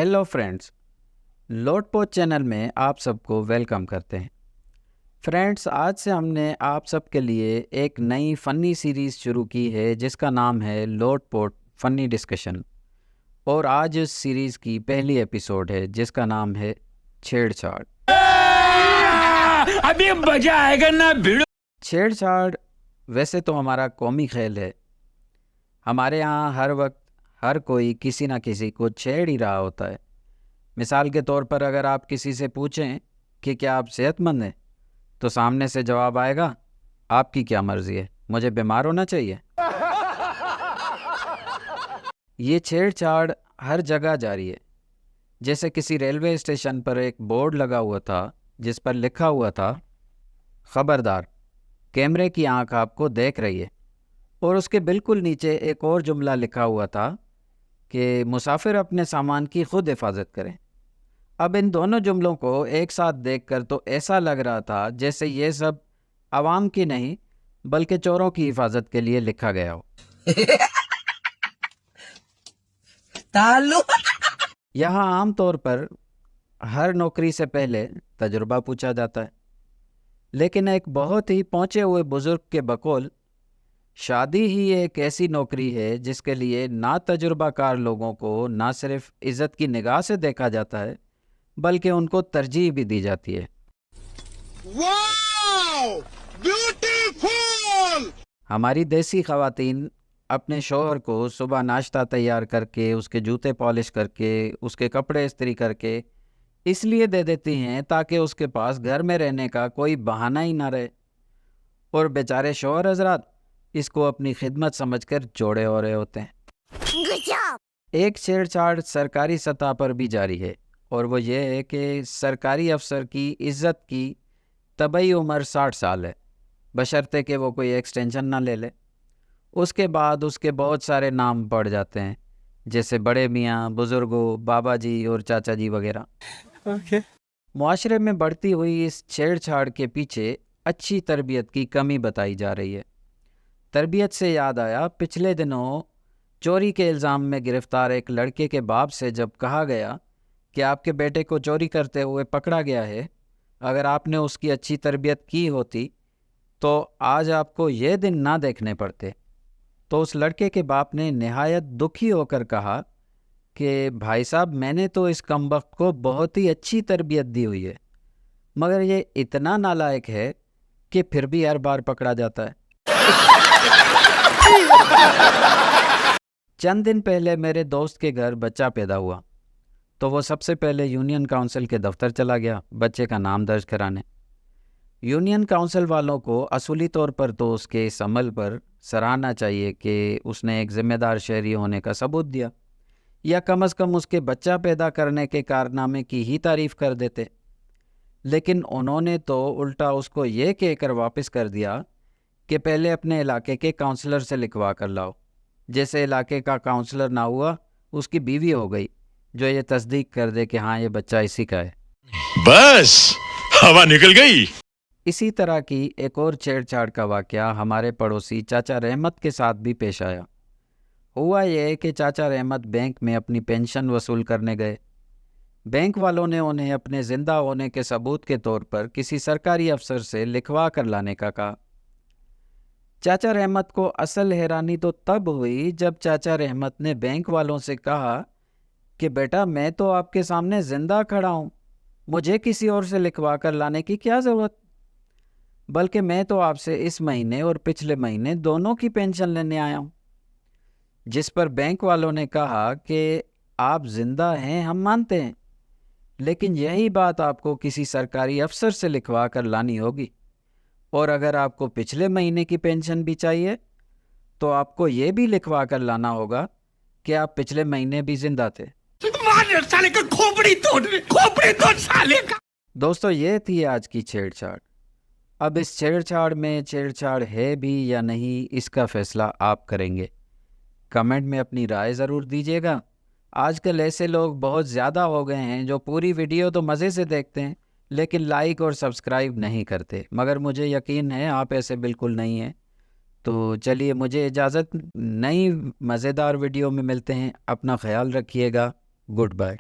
Hello friends, लोटपोस्ट channel में आप सबको वेलकम करते हैं। फ्रेंड्स, आज से हमने आप सबके लिए एक नई फ़नी सीरीज़ शुरू की है जिसका नाम है लोटपोस्ट फ़नी डिस्कशन। और आज इस सीरीज़ की पहली एपिसोड है जिसका नाम है छेड़छाड़। अभी मजा आएगा ना भिड़ो। छेड़छाड़ वैसे तो हमारा कौमी खेल है। हमारे यहाँ हर वक्त हर कोई किसी ना किसी को छेड़ ही रहा होता है। मिसाल के तौर पर अगर आप किसी से पूछें कि क्या आप सेहतमंद हैं, तो सामने से जवाब आएगा, आपकी क्या मर्जी है, मुझे बीमार होना चाहिए। ये छेड़छाड़ हर जगह जारी है। जैसे किसी रेलवे स्टेशन पर एक बोर्ड लगा हुआ था जिस पर लिखा हुआ था, खबरदार, कैमरे की आंख आपको देख रही है। और उसके बिल्कुल नीचे एक और जुमला लिखा हुआ था कि मुसाफिर अपने सामान की खुद हिफाजत करें। अब इन दोनों जुमलों को एक साथ देखकर तो ऐसा लग रहा था जैसे ये सब आवाम की नहीं बल्कि चोरों की हिफाजत के लिए लिखा गया हो। यहाँ आम तौर पर हर नौकरी से पहले तजुर्बा पूछा जाता है, लेकिन एक बहुत ही पहुंचे हुए बुजुर्ग के बकौल शादी ही एक ऐसी नौकरी है जिसके लिए ना तजुर्बाकार लोगों को ना सिर्फ इज्जत की निगाह से देखा जाता है बल्कि उनको तरजीह भी दी जाती है। Wow, beautiful! हमारी देसी ख़वातीन अपने शौहर को सुबह नाश्ता तैयार करके, उसके जूते पॉलिश करके, उसके कपड़े इस्त्री करके इसलिए दे देती हैं ताकि उसके पास घर में रहने का कोई बहाना ही ना रहे। और बेचारे शौहर हजरात इसको अपनी खिदमत समझकर जोड़े हो रहे होते हैं। एक छेड़छाड़ सरकारी सतह पर भी जारी है, और वो ये है कि सरकारी अफसर की इज्जत की तबई उम्र 60 साल है, बशर्ते कि वो कोई एक्सटेंशन ना ले ले। उसके बाद उसके बहुत सारे नाम पड़ जाते हैं, जैसे बड़े मियाँ, बुजुर्गों, बाबा जी और चाचा जी वगैरह। मुआशरे में बढ़ती हुई इस छेड़छाड़ के पीछे अच्छी तरबियत की कमी बताई जा रही है। तरबियत से याद आया, पिछले दिनों चोरी के इल्ज़ाम में गिरफ्तार एक लड़के के बाप से जब कहा गया कि आपके बेटे को चोरी करते हुए पकड़ा गया है, अगर आपने उसकी अच्छी तरबियत की होती तो आज आपको ये दिन ना देखने पड़ते। तो उस लड़के के बाप ने निहायत दुखी होकर कहा कि भाई साहब, मैंने तो इस कमबख्त को बहुत ही अच्छी तरबियत दी हुई है, मगर ये इतना नालायक है कि फिर भी हर बार पकड़ा जाता है। चंद दिन पहले मेरे दोस्त के घर बच्चा पैदा हुआ, तो वो सबसे पहले यूनियन काउंसिल के दफ्तर चला गया बच्चे का नाम दर्ज कराने। यूनियन काउंसिल वालों को असूली तौर पर तो उसके इस अमल पर सराहना चाहिए कि उसने एक जिम्मेदार शहरी होने का सबूत दिया, या कम से कम उसके बच्चा पैदा करने के कारनामे की ही तारीफ कर देते। लेकिन उन्होंने तो उल्टा उसको ये कहकर वापस कर दिया कि पहले अपने इलाके के काउंसलर से लिखवा कर लाओ। जैसे इलाके का काउंसलर ना हुआ, उसकी बीवी हो गई जो ये तस्दीक कर दे कि हाँ, ये बच्चा इसी का है। बस हवा निकल गई। इसी तरह की एक और छेड़छाड़ का वाकया हमारे पड़ोसी चाचा रहमत के साथ भी पेश आया। हुआ यह कि चाचा रहमत बैंक में अपनी पेंशन वसूल करने गए। बैंक वालों ने उन्हें अपने जिंदा होने के सबूत के तौर पर किसी सरकारी अफसर से लिखवा कर लाने का कहा। चाचा रहमत को असल हैरानी तो तब हुई जब चाचा रहमत ने बैंक वालों से कहा कि बेटा, मैं तो आपके सामने जिंदा खड़ा हूं, मुझे किसी और से लिखवा कर लाने की क्या ज़रूरत, बल्कि मैं तो आपसे इस महीने और पिछले महीने दोनों की पेंशन लेने आया हूं। जिस पर बैंक वालों ने कहा कि आप जिंदा हैं हम मानते हैं, लेकिन यही बात आपको किसी सरकारी अफसर से लिखवा कर लानी होगी, और अगर आपको पिछले महीने की पेंशन भी चाहिए तो आपको ये भी लिखवा कर लाना होगा कि आप पिछले महीने भी जिंदा थे। साले का खोपड़ी तोड़ साले का। दोस्तों, ये थी आज की छेड़छाड़। अब इस छेड़छाड़ में छेड़छाड़ है भी या नहीं, इसका फैसला आप करेंगे। कमेंट में अपनी राय ज़रूर दीजिएगा। आजकल ऐसे लोग बहुत ज़्यादा हो गए हैं जो पूरी वीडियो तो मज़े से देखते हैं लेकिन लाइक और सब्सक्राइब नहीं करते, मगर मुझे यकीन है आप ऐसे बिल्कुल नहीं हैं। तो चलिए, मुझे इजाज़त, नई मज़ेदार वीडियो में मिलते हैं। अपना ख्याल रखिएगा। Good bye.